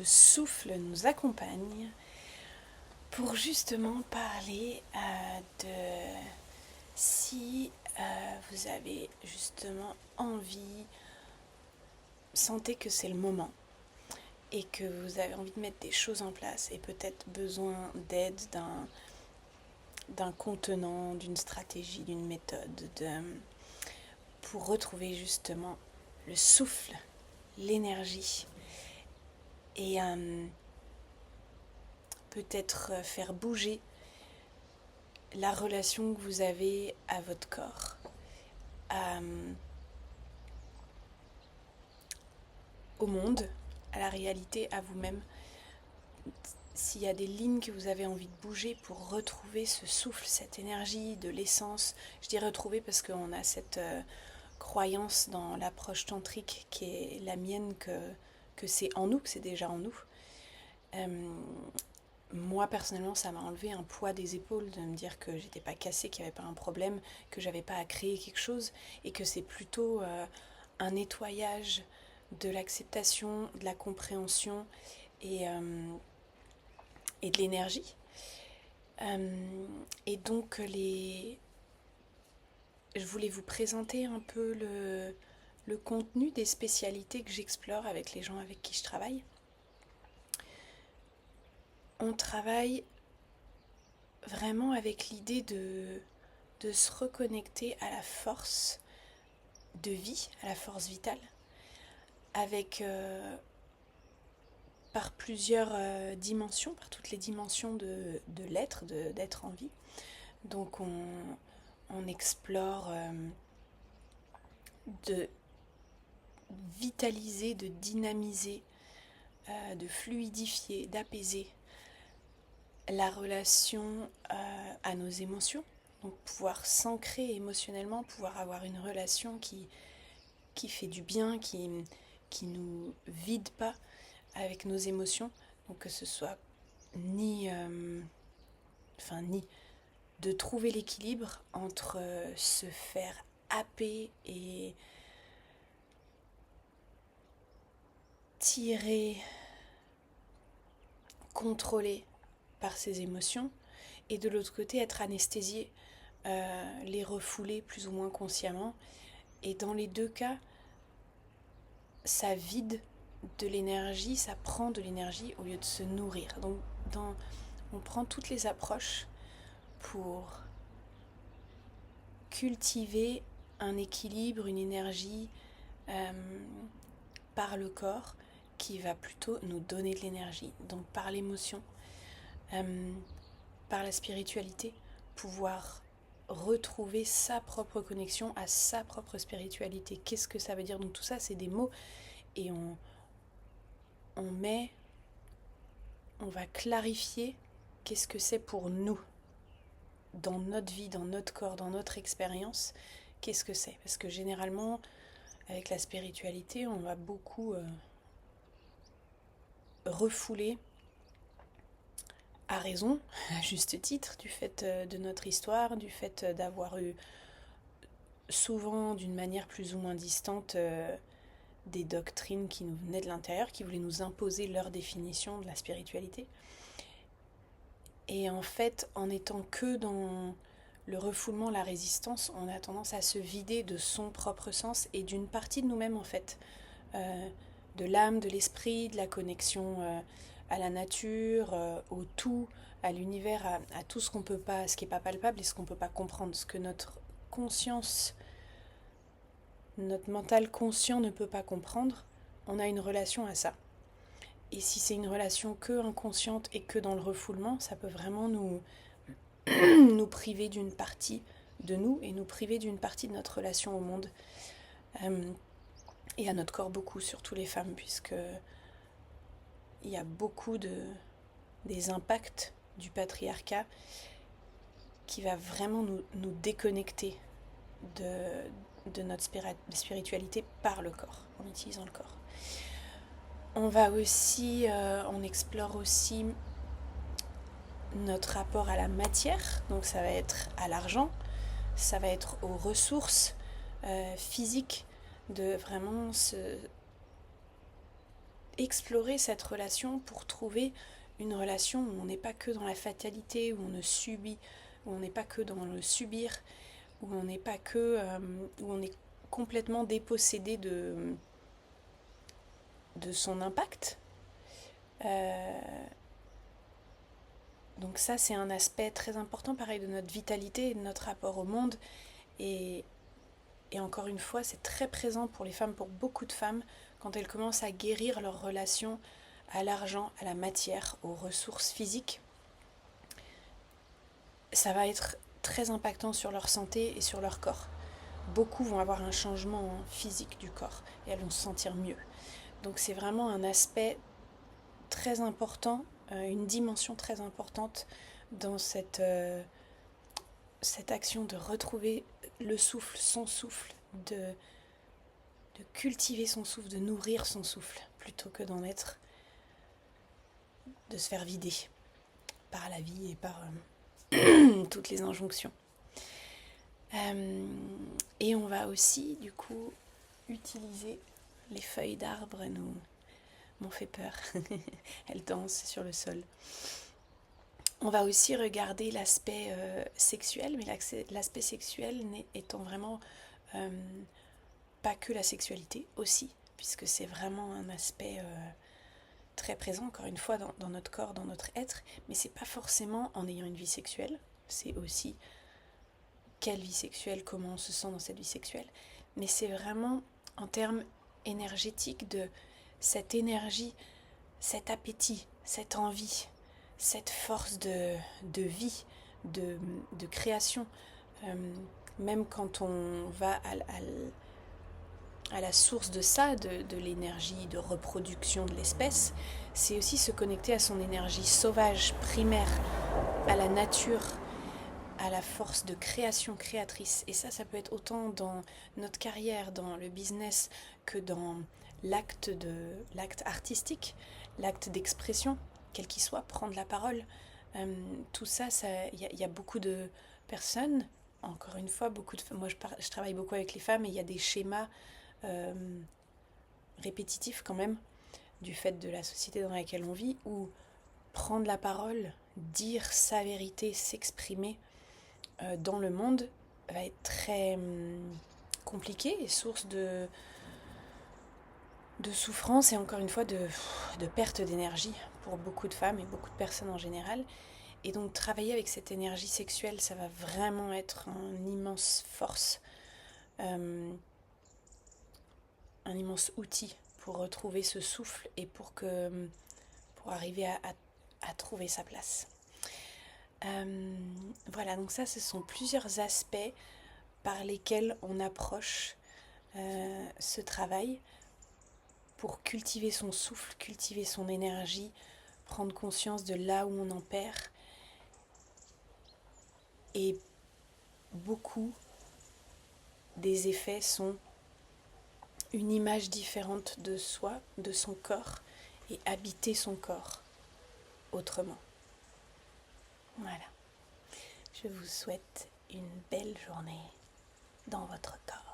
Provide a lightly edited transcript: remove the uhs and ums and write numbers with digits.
le souffle nous accompagne pour justement parler de si vous avez justement envie, sentez que c'est le moment et que vous avez envie de mettre des choses en place et peut-être besoin d'aide d'un contenant, d'une stratégie, d'une méthode pour retrouver justement le souffle, l'énergie et peut-être faire bouger la relation que vous avez à votre corps, au monde, à la réalité, à vous-même. S'il y a des lignes que vous avez envie de bouger pour retrouver ce souffle, cette énergie de l'essence, je dis retrouver parce qu'on a cette croyance dans l'approche tantrique qui est la mienne que c'est en nous, que c'est déjà en nous. Moi personnellement ça m'a enlevé un poids des épaules de me dire que j'étais pas cassée, qu'il n'y avait pas un problème, que j'avais pas à créer quelque chose et que c'est plutôt un nettoyage de l'acceptation, de la compréhension et de l'énergie. Et donc je voulais vous présenter un peu le contenu des spécialités que j'explore avec les gens avec qui je travaille. On travaille vraiment avec l'idée de se reconnecter à la force de vie, à la force vitale, avec par plusieurs dimensions, par toutes les dimensions de l'être, d'être en vie. Donc on explore de vitaliser, de dynamiser, de fluidifier, d'apaiser la relation à nos émotions. Donc pouvoir s'ancrer émotionnellement, pouvoir avoir une relation qui fait du bien, qui nous vide pas avec nos émotions. Donc que ce soit ni de trouver l'équilibre entre se faire happer et tirer, contrôler par ses émotions, et de l'autre côté être anesthésié, les refouler plus ou moins consciemment. Et dans les deux cas, ça vide de l'énergie, ça prend de l'énergie au lieu de se nourrir. Donc on prend toutes les approches pour cultiver un équilibre, une énergie par le corps qui va plutôt nous donner de l'énergie. Donc par l'émotion, par la spiritualité, pouvoir retrouver sa propre connexion à sa propre spiritualité. Qu'est-ce que ça veut dire? Donc tout ça, c'est des mots et on va clarifier qu'est-ce que c'est pour nous dans notre vie, dans notre corps, dans notre expérience. Qu'est-ce que c'est? Parce que généralement, avec la spiritualité, on va beaucoup refouler à raison, à juste titre, du fait de notre histoire, du fait d'avoir eu souvent d'une manière plus ou moins distante des doctrines qui nous venaient de l'intérieur, qui voulaient nous imposer leur définition de la spiritualité. Et en fait, en étant que dans le refoulement, la résistance, on a tendance à se vider de son propre sens et d'une partie de nous-mêmes en fait, de l'âme, de l'esprit, de la connexion à la nature, au tout, à l'univers, à tout ce qu'on peut pas, ce qui est pas palpable et ce qu'on peut pas comprendre, ce que notre conscience, notre mental conscient ne peut pas comprendre. On a une relation à ça. Et si c'est une relation que inconsciente et que dans le refoulement, ça peut vraiment nous priver d'une partie de nous et nous priver d'une partie de notre relation au monde et à notre corps beaucoup, surtout les femmes, puisque il y a beaucoup des impacts du patriarcat qui va vraiment nous déconnecter de notre spiritualité par le corps, en utilisant le corps. On explore aussi notre rapport à la matière, donc ça va être à l'argent, ça va être aux ressources physiques, de vraiment explorer cette relation pour trouver une relation où on n'est pas que dans la fatalité, où on ne subit, où on n'est pas que dans le subir, où on n'est pas que, où on est complètement dépossédé de son impact. Donc ça, c'est un aspect très important, pareil, de notre vitalité et de notre rapport au monde. Et encore une fois, c'est très présent pour les femmes, pour beaucoup de femmes, quand elles commencent à guérir leur relation à l'argent, à la matière, aux ressources physiques. Ça va être très impactant sur leur santé et sur leur corps. Beaucoup vont avoir un changement physique du corps et elles vont se sentir mieux. Donc c'est vraiment un aspect très important, une dimension très importante dans cette action de retrouver le souffle, son souffle, de cultiver son souffle, de nourrir son souffle, plutôt que d'en être, de se faire vider par la vie et par toutes les injonctions. Et on va aussi, du coup, utiliser les feuilles d'arbre, m'ont fait peur. Elles dansent sur le sol. On va aussi regarder l'aspect sexuel, mais l'aspect sexuel étant vraiment pas que la sexualité aussi, puisque c'est vraiment un aspect très présent, encore une fois, dans notre corps, dans notre être, mais c'est pas forcément en ayant une vie sexuelle, c'est aussi quelle vie sexuelle, comment on se sent dans cette vie sexuelle, mais c'est vraiment en termes énergétiques de cette énergie, cet appétit, cette envie, cette force de vie, de création. Même quand on va à la source de ça, de l'énergie de reproduction de l'espèce, c'est aussi se connecter à son énergie sauvage, primaire, à la nature, à la force de création créatrice. Et ça peut être autant dans notre carrière, dans le business, que dans l'acte artistique, l'acte d'expression, quel qu'il soit, prendre la parole. Tout ça, y a beaucoup de personnes, encore une fois, moi je travaille beaucoup avec les femmes et il y a des schémas répétitif quand même du fait de la société dans laquelle on vit, où prendre la parole, dire sa vérité, s'exprimer dans le monde va être très compliqué et source de souffrance et encore une fois de perte d'énergie pour beaucoup de femmes et beaucoup de personnes en général. Et donc travailler avec cette énergie sexuelle, ça va vraiment être une immense force, un immense outil pour retrouver ce souffle et pour arriver à trouver sa place. Voilà, donc ça, ce sont plusieurs aspects par lesquels on approche ce travail pour cultiver son souffle, cultiver son énergie, prendre conscience de là où on en perd. Et beaucoup des effets sont une image différente de soi, de son corps, et habiter son corps autrement. Voilà. Je vous souhaite une belle journée dans votre corps.